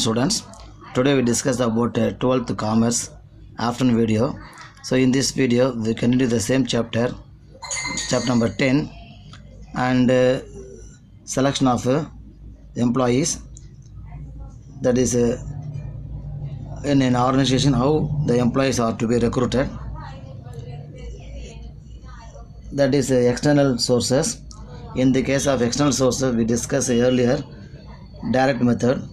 students. Today we discuss about 12th commerce afternoon video. So in this video we continue the same chapter number 10, and selection of employees, that is in an organization how the employees are to be recruited, that is external sources. In the case of external sources, we discussed earlier direct method.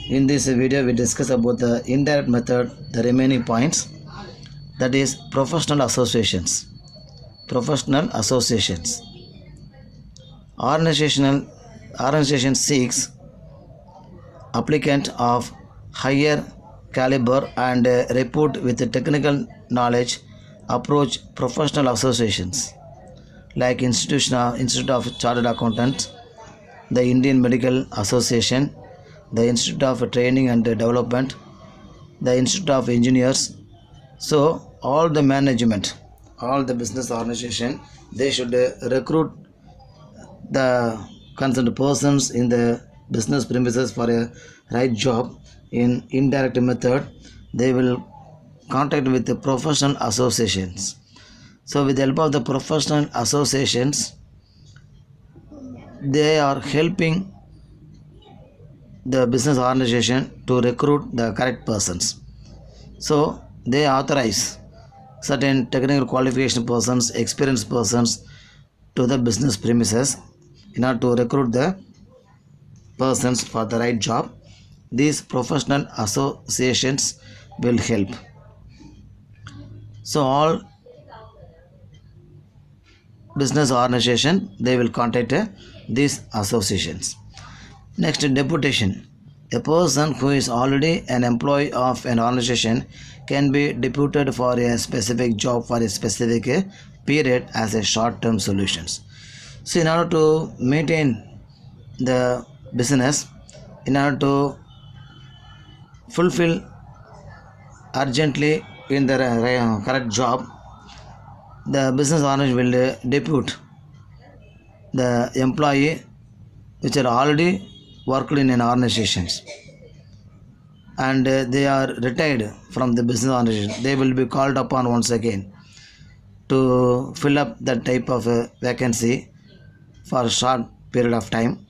In this video we discuss about the indirect method, the remaining points, that is professional associations. Organization seeks applicant of higher caliber and repute with technical knowledge approach professional associations like Institute of Chartered Accountants, the Indian Medical Association, the Institute of Training and Development, the Institute of Engineers. So all the management, all the business organization, they should recruit the concerned persons in the business premises for a right job. In indirect method, they will contact with the professional associations. So with the help of the professional associations, they are helping the business organization to recruit the correct persons. So they authorize certain technical qualification persons, experienced persons to the business premises in order to recruit the persons for the right job. These professional associations will help. So all business organization, they will contact these associations. Next, deputation. A person who is already an employee of an organization can be deputed for a specific job for a specific period as a short-term solutions. So in order to maintain the business, in order to fulfill urgently in the correct job, the business owner will depute the employee which are already worked in an organization and they are retired from the business organization. They will be called upon once again to fill up that type of vacancy for a short period of time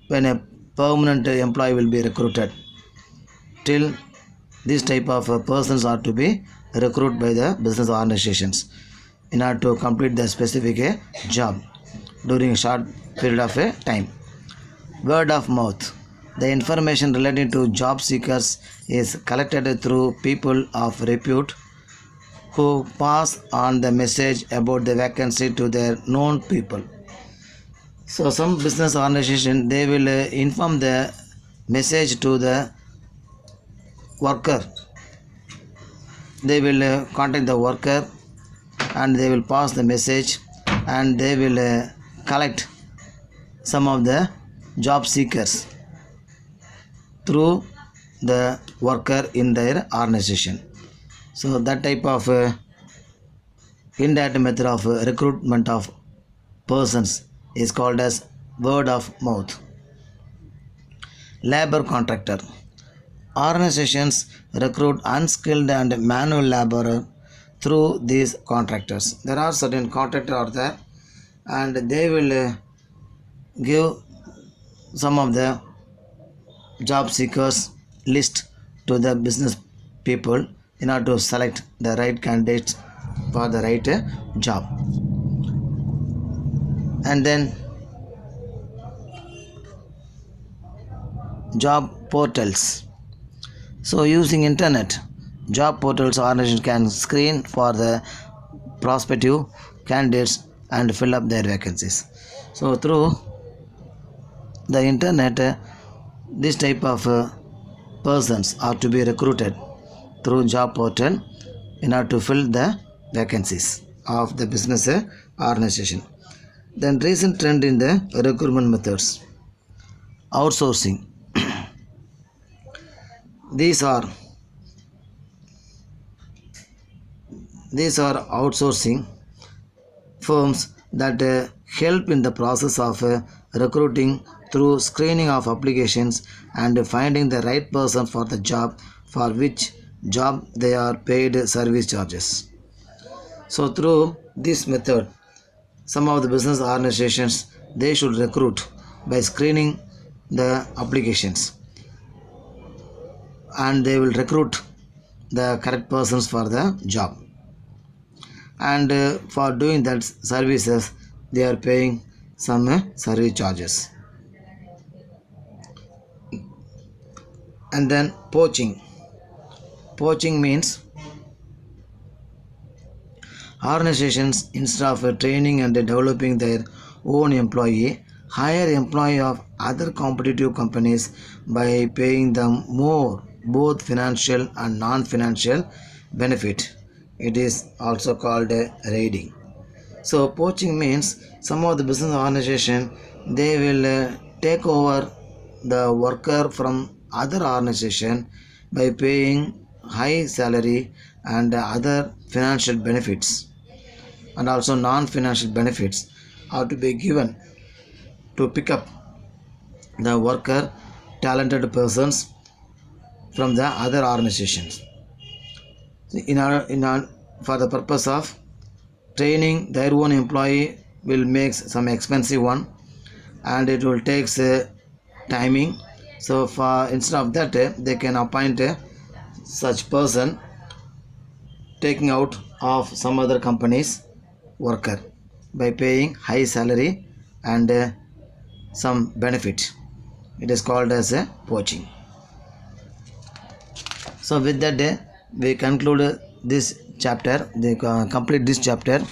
when a permanent employee will be recruited. Till this type of persons are to be recruited by the business organizations in order to complete the specific job during a short period of time. Word of mouth. The information relating to job seekers is collected through people of repute who pass on the message about the vacancy to their known people. So some business organization, they will inform the message to the worker. They will contact the worker and they will pass the message and they will collect some of the job seekers through the worker in their organization. So that type of indirect method of recruitment of persons is called as word of mouth. Labor contractor. Organizations recruit unskilled and manual labor through these contractors. There are certain contractors out there and they will give some of the job seekers list to the business people in order to select the right candidates for the right job. And then job portals. So using internet, job portals organizations can screen for the prospective candidates and fill up their vacancies. So through the internet, this type of persons are to be recruited through job portal in order to fill the vacancies of the business organization. Then recent trend in the recruitment methods. Outsourcing. These are outsourcing firms that help in the process of recruiting through screening of applications and finding the right person for the job for which job they are paid service charges. So through this method, some of the business organizations, they should recruit by screening the applications, and they will recruit the correct persons for the job, and for doing that services they are paying some service charges. And then poaching means organizations, instead of training and developing their own employee, hire employee of other competitive companies by paying them more, both financial and non-financial benefit. It is also called raiding. So poaching means some of the business organization, they will take over the worker from other organization by paying high salary and other financial benefits, and also non-financial benefits are to be given to pick up the worker, talented persons from the other organizations. For the purpose of training their own employee will make some expensive one, and it will take timing. So for instead of that, they can appoint such person taking out of some other company's worker by paying high salary and some benefit. It is called as a poaching. So with that, we conclude this chapter, they complete this chapter.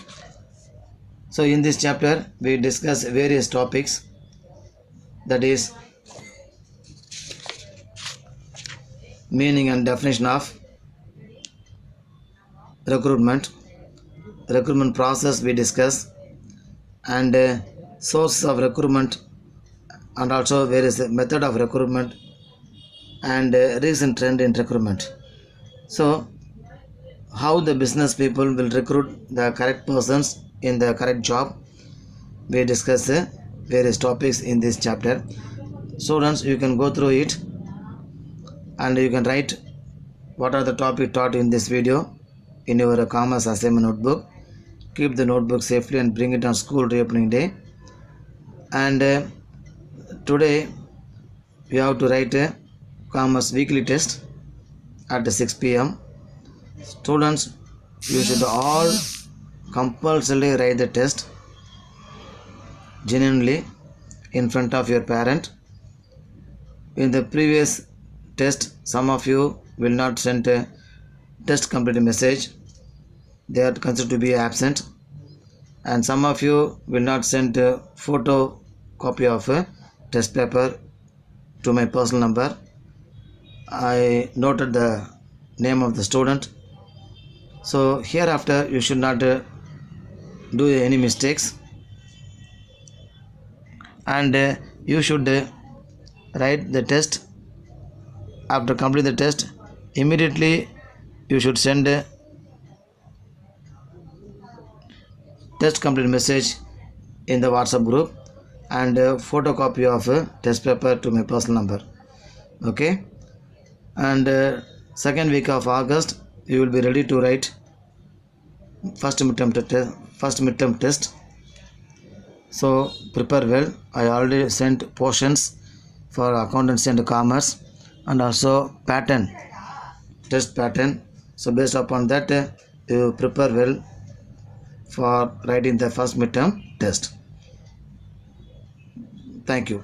So in this chapter we discuss various topics, that is meaning and definition of recruitment process we discuss, and source of recruitment, and also various method of recruitment, and recent trend in recruitment. So how the business people will recruit the correct persons in the correct job, we discuss various topics in this chapter. Students, you can go through it and you can write what are the topic taught in this video in your commerce assignment notebook. Keep the notebook safely and bring it on school reopening day. And today we have to write a commerce weekly test at 6 p.m. Students, you should all compulsorily write the test genuinely in front of your parent. In the previous test, some of you will not send a test complete message, they are considered to be absent, and some of you will not send a photo copy of a test paper to my personal number. I noted the name of the student. So hereafter you should not do any mistakes, and you should write the test. After complete the test, immediately you should send a test complete message in the WhatsApp group, and a photocopy of a test paper to my personal number. Okay, and second week of August you will be ready to write first midterm test. So prepare well. I already sent portions for accountancy and commerce, and also test pattern. So based upon that, you prepare well for writing the first midterm test. Thank you.